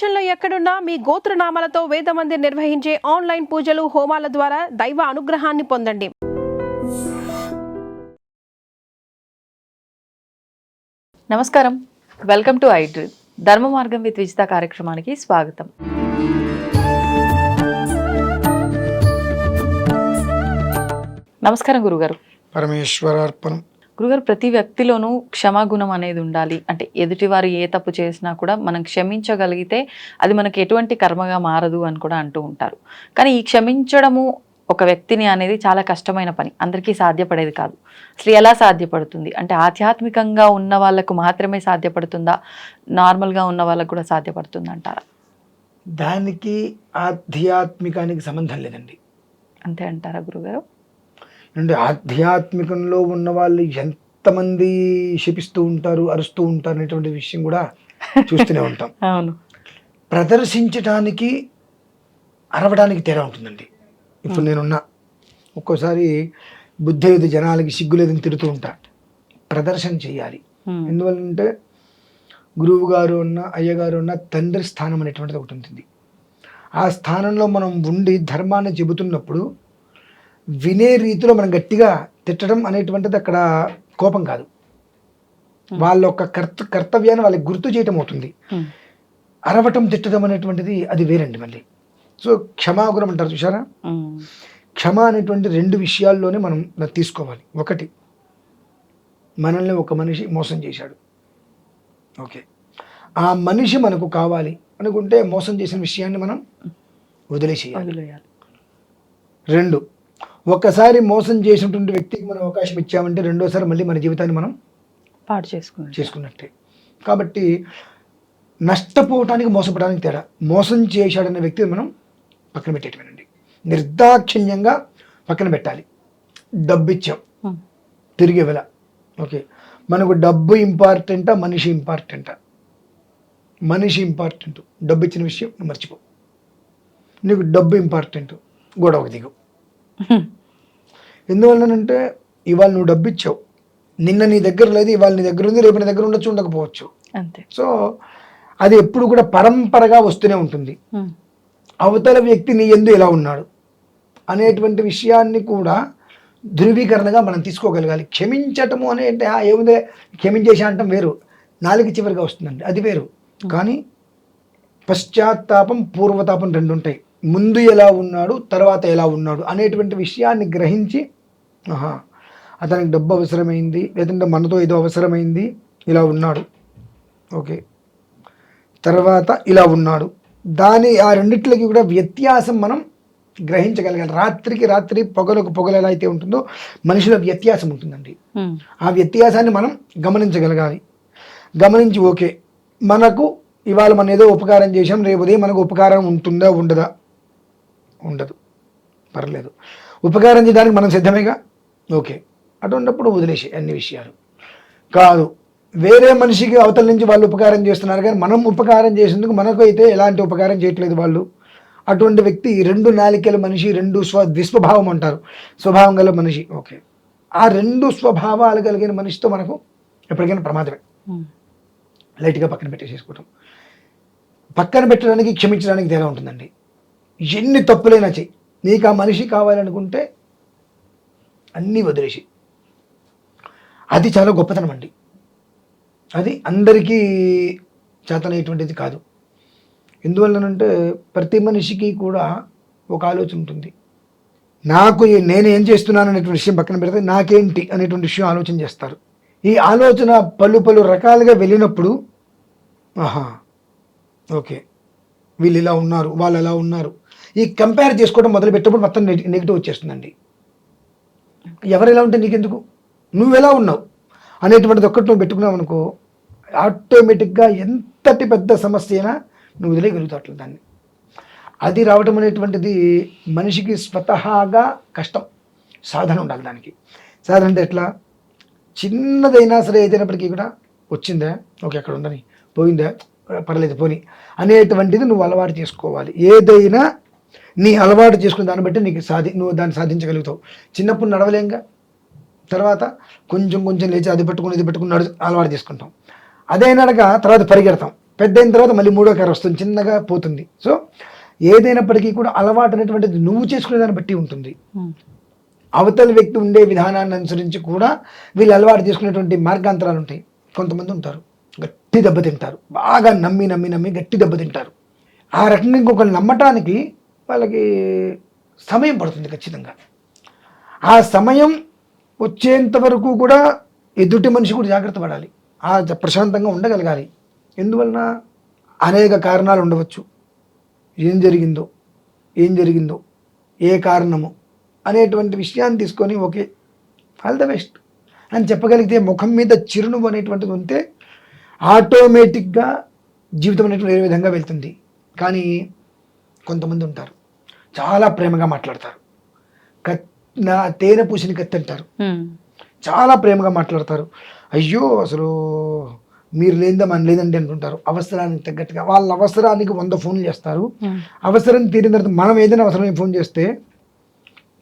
ప్రపంచంలో ఎక్కడున్నా మీ గోత్రనామాలతో వేదమందిర్ నిర్వహించే ఆన్లైన్ పూజలు హోమాల ద్వారా దైవ అనుగ్రహాన్ని పొందండి. నమస్కారం, వెల్కమ్ టు ఐడ్రీమ్. ధర్మ మార్గం విత్ విజిత కార్యక్రమానికి స్వాగతం. నమస్కారం గురుగారు. పరమేశ్వరార్పణం. గురుగారు, ప్రతి వ్యక్తిలోనూ క్షమాగుణం అనేది ఉండాలి. అంటే ఎదుటివారు ఏ తప్పు చేసినా కూడా మనం క్షమించగలిగితే అది మనకి ఎటువంటి కర్మగా మారదు అని కూడా అంటూ ఉంటారు. కానీ ఈ క్షమించడము ఒక వ్యక్తిని అనేది చాలా కష్టమైన పని, అందరికీ సాధ్యపడేది కాదు. అసలు ఎలా సాధ్యపడుతుంది అంటే ఆధ్యాత్మికంగా ఉన్న వాళ్ళకు మాత్రమే సాధ్యపడుతుందా, నార్మల్గా ఉన్న వాళ్ళకు కూడా సాధ్యపడుతుంది అంటారా? దానికి ఆధ్యాత్మికానికి సంబంధం లేదండి. అంతే అంటారా గురుగారు? అంటే ఆధ్యాత్మికంలో ఉన్న వాళ్ళు ఎంతమంది శపిస్తూ ఉంటారు, అరుస్తూ ఉంటారు అనేటువంటి విషయం కూడా చూస్తూనే ఉంటాం. అవును. ప్రదర్శించడానికి అరవడానికి తేడా ఉంటుందండి. ఇప్పుడు నేనున్నా ఒక్కోసారి బుద్ధి లేదు, జనాలకి సిగ్గు లేదని తిడుతూ ఉంటా. ప్రదర్శన చేయాలి. ఎందువల్లంటే గురువు గారు ఉన్న, అయ్యగారు ఉన్న తండ్రి స్థానం అనేటువంటిది ఒకటి ఉంటుంది. ఆ స్థానంలో మనం ఉండి ధర్మాన్ని చెబుతున్నప్పుడు వినే రీతిలో మనం గట్టిగా తిట్టడం అనేటువంటిది అక్కడ కోపం కాదు, వాళ్ళ యొక్క కర్తవ్యాన్ని వాళ్ళకి గుర్తు చేయటం అవుతుంది. అరవటం తిట్టడం అనేటువంటిది అది వేరండి. మళ్ళీ సో క్షమాగుణం అంటారు చూసారా, క్షమ అనేటువంటి రెండు విషయాల్లోనే మనం తీసుకోవాలి. ఒకటి, మనల్ని ఒక మనిషి మోసం చేశాడు, ఓకే, ఆ మనిషి మనకు కావాలి అనుకుంటే మోసం చేసిన విషయాన్ని మనం వదిలేసేయాలి. రెండు, ఒకసారి మోసం చేసినటువంటి వ్యక్తికి మనం అవకాశం ఇచ్చామంటే రెండోసారి మళ్ళీ మన జీవితాన్ని మనం పాడు చేసుకున్నట్టే. కాబట్టి నష్టపోవటానికి మోసపోవడానికి తేడా. మోసం చేశాడనే వ్యక్తిని మనం పక్కన పెట్టేటమేనండి, నిర్దాక్షిణ్యంగా పక్కన పెట్టాలి. డబ్బు ఇచ్చాం, తిరిగి ఇవ్వాల, ఓకే, మనకు డబ్బు ఇంపార్టెంటా మనిషి ఇంపార్టెంటా? మనిషి ఇంపార్టెంట్. డబ్బు ఇచ్చిన విషయం మర్చిపో. నీకు డబ్బు ఇంపార్టెంట్, గొడవకు దిగు. ఎందువల్లనంటే ఇవాళ నువ్వు డబ్బు ఇచ్చావు, నిన్న నీ దగ్గర లేదు, ఇవాళ నీ దగ్గర ఉంది, రేపు నీ దగ్గర ఉండొచ్చు, ఉండకపోవచ్చు. అంతే. సో అది ఎప్పుడు కూడా పరంపరగా వస్తూనే ఉంటుంది. అవతల వ్యక్తి నీ యందు ఎలా ఉన్నాడు అనేటువంటి విషయాన్ని కూడా ధృవీకరణగా మనం తీసుకోగలగాలి. క్షమించటము అనే అంటే ఏముందే క్షమించేసి అంటాం వేరు, నాలుగు చివరిగా వస్తుందండి, అది వేరు. కానీ పశ్చాత్తాపం పూర్వతాపం రెండు ఉంటాయి. ముందు ఎలా ఉన్నాడు, తర్వాత ఎలా ఉన్నాడు అనేటువంటి విషయాన్ని గ్రహించి, ఆహా అతనికి డబ్బు అవసరమైంది, లేదంటే మనతో ఏదో అవసరమైంది, ఇలా ఉన్నాడు, ఓకే, తర్వాత ఇలా ఉన్నాడు, ఆ రెండిట్లకి కూడా వ్యత్యాసం మనం గ్రహించగలగాలి. రాత్రికి రాత్రి పొగలకు పొగలు ఎలా అయితే ఉంటుందో మనిషిలో వ్యత్యాసం ఉంటుందండి. ఆ వ్యత్యాసాన్ని మనం గమనించగలగాలి. గమనించి ఓకే, మనకు ఇవాళ మనం ఏదో ఉపకారం చేసాం, రేపు ఉదయం మనకు ఉపకారం ఉంటుందా ఉండదా? ఉండదు, పర్లేదు. ఉపకారం చేయడానికి మనం సిద్ధమేగా, ఓకే, అటువంటిప్పుడు వదిలేసి అన్ని విషయాలు కాదు. వేరే మనిషికి అవతల నుంచి వాళ్ళు ఉపకారం చేస్తున్నారు, కానీ మనం ఉపకారం చేసేందుకు మనకు అయితే ఎలాంటి ఉపకారం చేయట్లేదు వాళ్ళు. అటువంటి వ్యక్తి రెండు నాలికల మనిషి, రెండు ద్విస్వభావం అంటారు, స్వభావం గల మనిషి, ఓకే. ఆ రెండు స్వభావాలు కలిగిన మనిషితో మనకు ఎప్పటికైనా ప్రమాదమే. లైట్గా పక్కన పెట్టేసేసుకోవటం. పక్కన పెట్టడానికి క్షమించడానికి తేడా ఉంటుందండి. ఎన్ని తప్పులైనా చెయ్యి, నీకు ఆ మనిషి కావాలనుకుంటే అన్నీ వదిలేసి, అది చాలా గొప్పతనం అండి. అది అందరికీ చేతనైనటువంటిది కాదు. ఎందువల్లనంటే ప్రతి మనిషికి కూడా ఒక ఆలోచన ఉంటుంది. నాకు నేను ఏం చేస్తున్నాను అనేటువంటి విషయం పక్కన పెడితే నాకేంటి అనేటువంటి విషయం ఆలోచన చేస్తారు. ఈ ఆలోచన పలు రకాలుగా వెళ్ళినప్పుడు, ఆహా ఓకే, వీళ్ళు ఇలా ఉన్నారు, వాళ్ళు ఎలా ఉన్నారు, ఈ కంపేర్ చేసుకోవడం మొదలు పెట్టినప్పుడు మొత్తం నెగిటివ్ వచ్చేస్తుందండి. ఎవరు ఎలా ఉంటే నీకెందుకు, నువ్వు ఎలా ఉన్నావు అనేటువంటిది ఒక్కటి నువ్వు పెట్టుకున్నావు అనుకో, ఆటోమేటిక్గా ఎంతటి పెద్ద సమస్య అయినా నువ్వు వదిలేయగలుగుతావు దాన్ని. అది రావడం అనేటువంటిది మనిషికి స్వతహాగా కష్టం, సాధన ఉండాలి దానికి. సాధన అంటే ఎట్లా, చిన్నదైనా సరే ఏదైనప్పటికీ కూడా వచ్చిందా, ఓకే, అక్కడ ఉండని, పోయిందా, పర్లేదు పోని అనేటువంటిది నువ్వు అలవాటు చేసుకోవాలి. ఏదైనా నీ అలవాటు చేసుకున్న దాన్ని బట్టి నీకు నువ్వు దాన్ని సాధించగలుగుతావు. చిన్నప్పుడు నడవలేంగా, తర్వాత కొంచెం లేచి అది పెట్టుకుని ఇది పెట్టుకుని అలవాటు చేసుకుంటాం. అదే నడక తర్వాత పెద్ద అయిన తర్వాత మళ్ళీ మూడో కర్ర వస్తుంది, చిన్నగా పోతుంది. సో ఏదైనప్పటికీ కూడా అలవాటు అనేటువంటిది నువ్వు చేసుకునే దాన్ని బట్టి ఉంటుంది. అవతల వ్యక్తి ఉండే విధానాన్ని అనుసరించి కూడా వీళ్ళు అలవాటు చేసుకునేటువంటి మార్గాంతరాలు ఉంటాయి. కొంతమంది ఉంటారు గట్టి దెబ్బతింటారు, బాగా నమ్మి నమ్మి నమ్మి గట్టి దెబ్బతింటారు. ఆ రకంగా ఇంకొకరు నమ్మటానికి వాళ్ళకి సమయం పడుతుంది ఖచ్చితంగా. ఆ సమయం వచ్చేంత వరకు కూడా ఎదుటి మనిషి కూడా జాగ్రత్త పడాలి, ఆ ప్రశాంతంగా ఉండగలగాలి. ఎందువలన అనేక కారణాలు ఉండవచ్చు. ఏం జరిగిందో ఏ కారణము అనేటువంటి విషయాన్ని తీసుకొని ఓకే ఆల్ ద బెస్ట్ అని చెప్పగలిగితే, ముఖం మీద చిరునవ్వు అనేటువంటిది ఉంటే ఆటోమేటిక్గా జీవితం అనేటువంటి ఏ విధంగా వెళ్తుంది. కానీ కొంతమంది ఉంటారు చాలా ప్రేమగా మాట్లాడతారు, నా తేనె పూసిన కత్తి అంటారు, చాలా ప్రేమగా మాట్లాడతారు. అయ్యో అసలు మీరు లేదా మన లేదండి అంటుంటారు. అవసరానికి తగ్గట్టుగా వాళ్ళ అవసరానికి 100 ఫోన్లు చేస్తారు. అవసరం తీరిన తర్వాత మనం ఏదైనా అవసరమైన ఫోన్ చేస్తే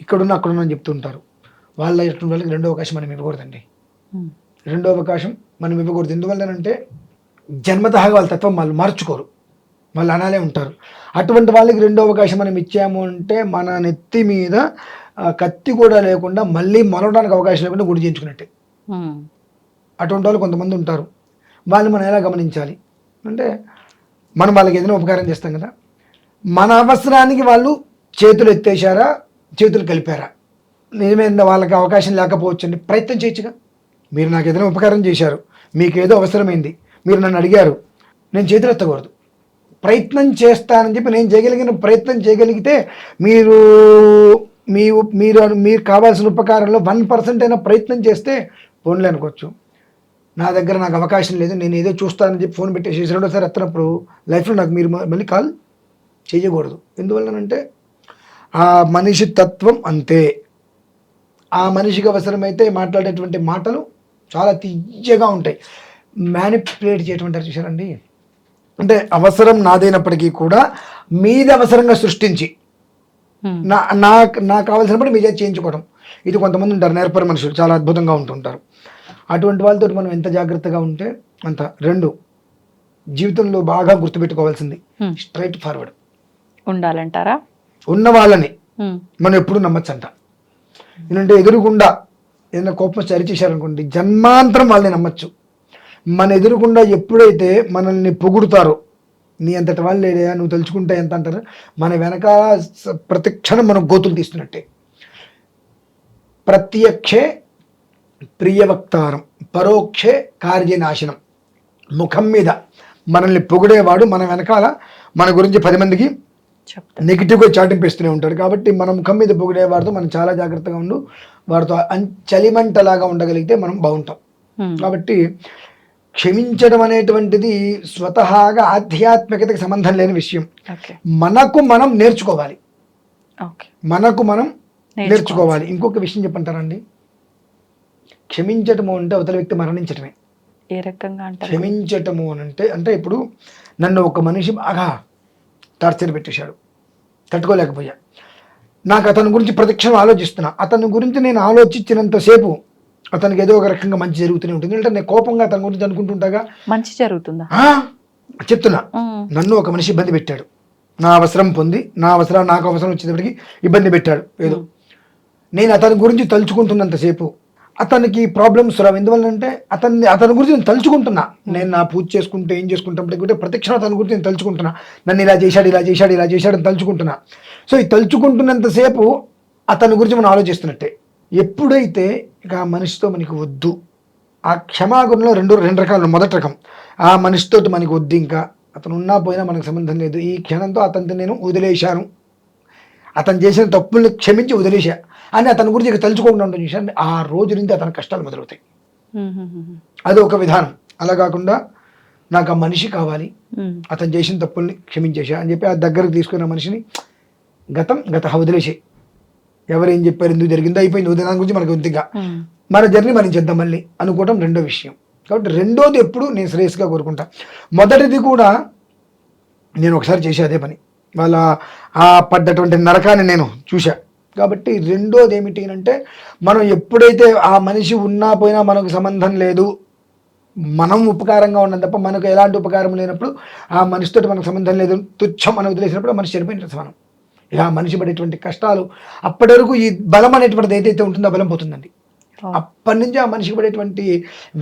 ఇక్కడున్న అక్కడున్న అని చెప్తుంటారు. వాళ్ళకి రెండో అవకాశం మనం ఇవ్వకూడదండి. రెండో అవకాశం మనం ఇవ్వకూడదు. ఎందువల్లనంటే జన్మతహాగా వాళ్ళ తత్వం వాళ్ళు మార్చుకోరు, వాళ్ళు అలానే ఉంటారు. అటువంటి వాళ్ళకి రెండో అవకాశం మనం ఇచ్చాము అంటే మన నెత్తి మీద కత్తి కూడా లేకుండా మళ్ళీ మొలవడానికి అవకాశం లేకుండా గుడి చేయించుకున్నట్టే. అటువంటి వాళ్ళు కొంతమంది ఉంటారు. వాళ్ళు మనం ఎలా గమనించాలి అంటే, మనం వాళ్ళకి ఏదైనా ఉపకారం చేస్తాం కదా, మన అవసరానికి వాళ్ళు చేతులు ఎత్తేసారా, చేతులు కలిపారా, నిజమైన వాళ్ళకి అవకాశం లేకపోవచ్చు అండి, ప్రయత్నం చేయొచ్చుగా. మీరు నాకు ఏదైనా ఉపకారం చేశారు, మీకు ఏదో అవసరమైంది, మీరు నన్ను అడిగారు, నేను చేతులు ఎత్తకూడదు, ప్రయత్నం చేస్తానని చెప్పి నేను చేయగలిగిన ప్రయత్నం చేయగలిగితే మీరు మీరు కావాల్సిన ఉపకారంలో 1% అయినా ప్రయత్నం చేస్తే ఫోన్లే అనుకోవచ్చు. నా దగ్గర నాకు అవకాశం లేదు, నేను ఏదో చూస్తానని చెప్పి ఫోన్ పెట్టేసి రెండోసారి ఎత్తనప్పుడు లైఫ్లో నాకు మీరు మళ్ళీ కాల్ చేయకూడదు. ఎందువల్లనంటే ఆ మనిషి తత్వం అంతే. ఆ మనిషికి అవసరమైతే మాట్లాడేటువంటి మాటలు చాలా తీయగా ఉంటాయి. మ్యానిపులేట్ చేయటం చూసారండి, అంటే అవసరం నాదైనప్పటికీ కూడా మీది అవసరంగా సృష్టించి నాకు కావాల్సినప్పుడు మీ చేతి చేయించుకోవడం. ఇది కొంతమంది ఉంటారు నేర్పరి మనుషులు, చాలా అద్భుతంగా ఉంటుంటారు. అటువంటి వాళ్ళతో మనం ఎంత జాగ్రత్తగా ఉంటే అంత. 2 జీవితంలో బాగా గుర్తుపెట్టుకోవాల్సింది స్ట్రైట్ ఫార్వర్డ్ ఉండాలంటారా. ఉన్న వాళ్ళని మనం ఎప్పుడు నమ్మచ్చంట. ఎందుకంటే ఎదురుగుండా ఏదైనా కోపం సరిచేశారనుకోండి, జన్మాంతరం వాళ్ళని నమ్మచ్చు. మన ఎదురుగుండా ఎప్పుడైతే మనల్ని పొగుడుతారో, నీ అంతటి వాళ్ళు లేడా, నువ్వు తలుచుకుంటే ఎంత అంటారు, మన వెనకాల ప్రతి క్షణం మనం గోతులు తీస్తున్నట్టే. ప్రత్యక్షే ప్రియవక్తారం, పరోక్షే కార్యనాశనం. ముఖం మీద మనల్ని పొగిడేవాడు మన వెనకాల మన గురించి 10 మందికి నెగిటివ్గా చాటింపేస్తూనే ఉంటాడు. కాబట్టి మన ముఖం మీద పొగిడేవాడితో మనం చాలా జాగ్రత్తగా ఉండు, వాడితో చలిమంటలాగా ఉండగలిగితే మనం బాగుంటాం. కాబట్టి క్షమించడం అనేటువంటిది స్వతహాగా ఆధ్యాత్మికతకి సంబంధం లేని విషయం. మనకు మనం నేర్చుకోవాలి, ఇంకొక విషయం చెప్పంటారండి, క్షమించటము అంటే అవతల వ్యక్తి మరణించటమే. ఏ రకంగా అంటే క్షమించటము అంటే ఇప్పుడు నన్ను ఒక మనిషి బాగా టార్చర్ పెట్టేశాడు, తట్టుకోలేకపోయా, నాకు అతని గురించి ప్రతిక్షణం ఆలోచిస్తున్నా. అతని గురించి నేను ఆలోచించినంతసేపు అతనికి ఏదో ఒక రకంగా మంచి జరుగుతూనే ఉంటుంది. అంటే నేను కోపంగా అతని గురించి అనుకుంటుంటాగా మంచి జరుగుతుందా చెప్తున్నా. నన్ను ఒక మనిషి ఇబ్బంది పెట్టాడు, నా అవసరం పొంది నాకు అవసరం వచ్చేటప్పటికి ఇబ్బంది పెట్టాడు ఏదో. నేను అతని గురించి తలుచుకుంటున్నంతసేపు అతనికి ప్రాబ్లమ్స్ రావు. ఎందువల్లంటే అతని గురించి నేను తలుచుకుంటున్నా. నేను నా పూజ చేసుకుంటే ఏం చేసుకుంటే ప్రతిక్షణం అతని గురించి నేను తలుచుకుంటున్నా. నన్ను ఇలా చేశాడు అని తలుచుకుంటున్నా. సో ఈ తలుచుకుంటున్నంతసేపు అతని గురించి మనం ఆలోచిస్తున్నట్టే. ఎప్పుడైతే ఇక ఆ మనిషితో మనకి వద్దు, ఆ క్షమాగుణంలో రెండు రకాలు. మొదటి రకం, ఆ మనిషితో మనకి వద్దు, ఇంకా అతను ఉన్నా పోయినా మనకు సంబంధం లేదు, ఈ క్షణంతో అతనితో నేను వదిలేశాను, అతను చేసిన తప్పుల్ని క్షమించి వదిలేశా అని అతని గురించి ఇక తలుచుకోకుండా ఉంటుంది చూసాను, ఆ రోజు నుంచి అతని కష్టాలు మొదలవుతాయి. అది ఒక విధానం. అలా కాకుండా నాకు ఆ మనిషి కావాలి, అతను చేసిన తప్పుల్ని క్షమించేసా అని చెప్పి ఆ దగ్గరకు తీసుకున్న మనిషిని గత వదిలేసే, ఎవరేం చెప్పారు, ఎందుకు జరిగిందో అయిపోయింది, దాని గురించి మనకు వద్దుగా, మన జర్నీ మనం చేద్దాం మళ్ళీ అనుకోవడం రెండో విషయం. కాబట్టి రెండోది ఎప్పుడు నేను శ్రేయస్గా కోరుకుంటా. మొదటిది కూడా నేను ఒకసారి చేసే అదే పని, వాళ్ళ ఆ పడ్డటువంటి నరకాన్ని నేను చూసా. కాబట్టి రెండోది ఏమిటి అంటే, మనం ఎప్పుడైతే ఆ మనిషి ఉన్నా పోయినా మనకు సంబంధం లేదు, మనం ఉపకారంగా ఉన్నాం తప్ప మనకు ఎలాంటి ఉపకారం లేనప్పుడు ఆ మనిషితో మనకు సంబంధం లేదు, తుచ్చం మనం వదిలేసినప్పుడు ఆ మనిషి చనిపోయిన సమానం. ఇలా మనిషి పడేటువంటి కష్టాలు అప్పటి వరకు ఈ బలం అనేటువంటిది ఏదైతే ఉంటుందో ఆ బలం పోతుందండి. అప్పటి నుంచి ఆ మనిషికి పడేటువంటి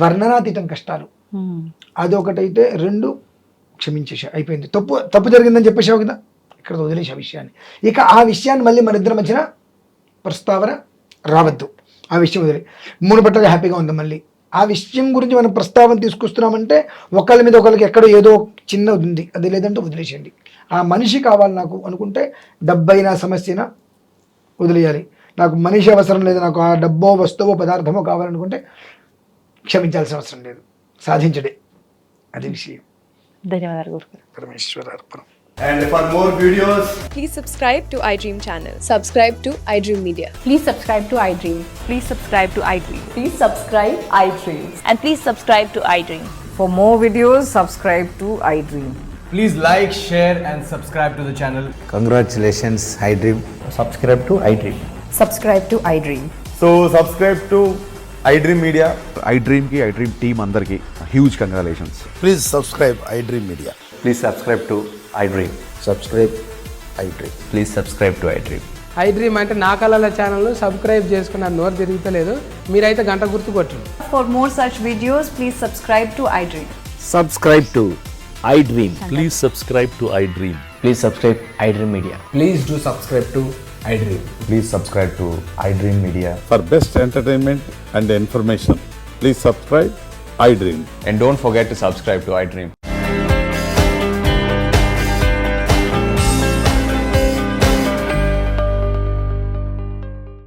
వర్ణనాతీతం కష్టాలు అదొకటైతే. 2 క్షమించేసా, అయిపోయింది. తప్పు జరిగిందని చెప్పేసావు కదా, ఇక్కడ వదిలేసే ఆ విషయాన్ని. ఇక ఆ విషయాన్ని మళ్ళీ మన ఇద్దరి మధ్యన ప్రస్తావన రావద్దు, ఆ విషయం వదిలే. మునుపట్లుగా హ్యాపీగా ఉంది. మళ్ళీ ఆ విషయం గురించి మనం ప్రస్తావన తీసుకొస్తున్నామంటే ఒకళ్ళ మీద ఒకరికి ఎక్కడో ఏదో చిన్నది ఉంది, అది లేదంటే వదిలేసేయండి. ఆ మనిషి కావాలి నాకు అనుకుంటే డబ్బైనా సమస్యనా వదిలేయాలి. నాకు మనిషి అవసరం లేదు, నాకు ఆ డబ్బో వస్తువో పదార్థమో కావాలనుకుంటే క్షమించాల్సిన అవసరం లేదు, సాధించడే అది విషయం. ధన్యవాదాలు గురుగారు. పరమేశ్వర అర్పణం. And for more videos, Please subscribe to iDream channel. Subscribe to iDream Media. Please subscribe to iDream. Please subscribe to iDream. Please subscribe iDream. And please subscribe to iDream. For more videos, subscribe to iDream. please like, share and subscribe to the channel. Congratulations, iDream. Subscribe to iDream. Subscribe to iDream. So subscribe to iDream Media. iDream team అందరికి huge congratulations. Please subscribe iDream Media. Please subscribe to iDream. Subscribe iDream. Please subscribe to iDream. iDream అంటే నా కళల ఛానల్ను subscribe చేసుకున్న నోరు తిరుగుతలేదు, మీరైతే గంట గుర్తు కొట్టండి. For more such videos, please subscribe to iDream. Subscribe to iDream. Please subscribe to iDream. Please subscribe iDream Media. Please do subscribe to iDream. Please subscribe to iDream Media. For best entertainment and information, please subscribe iDream. And don't forget to subscribe to iDream.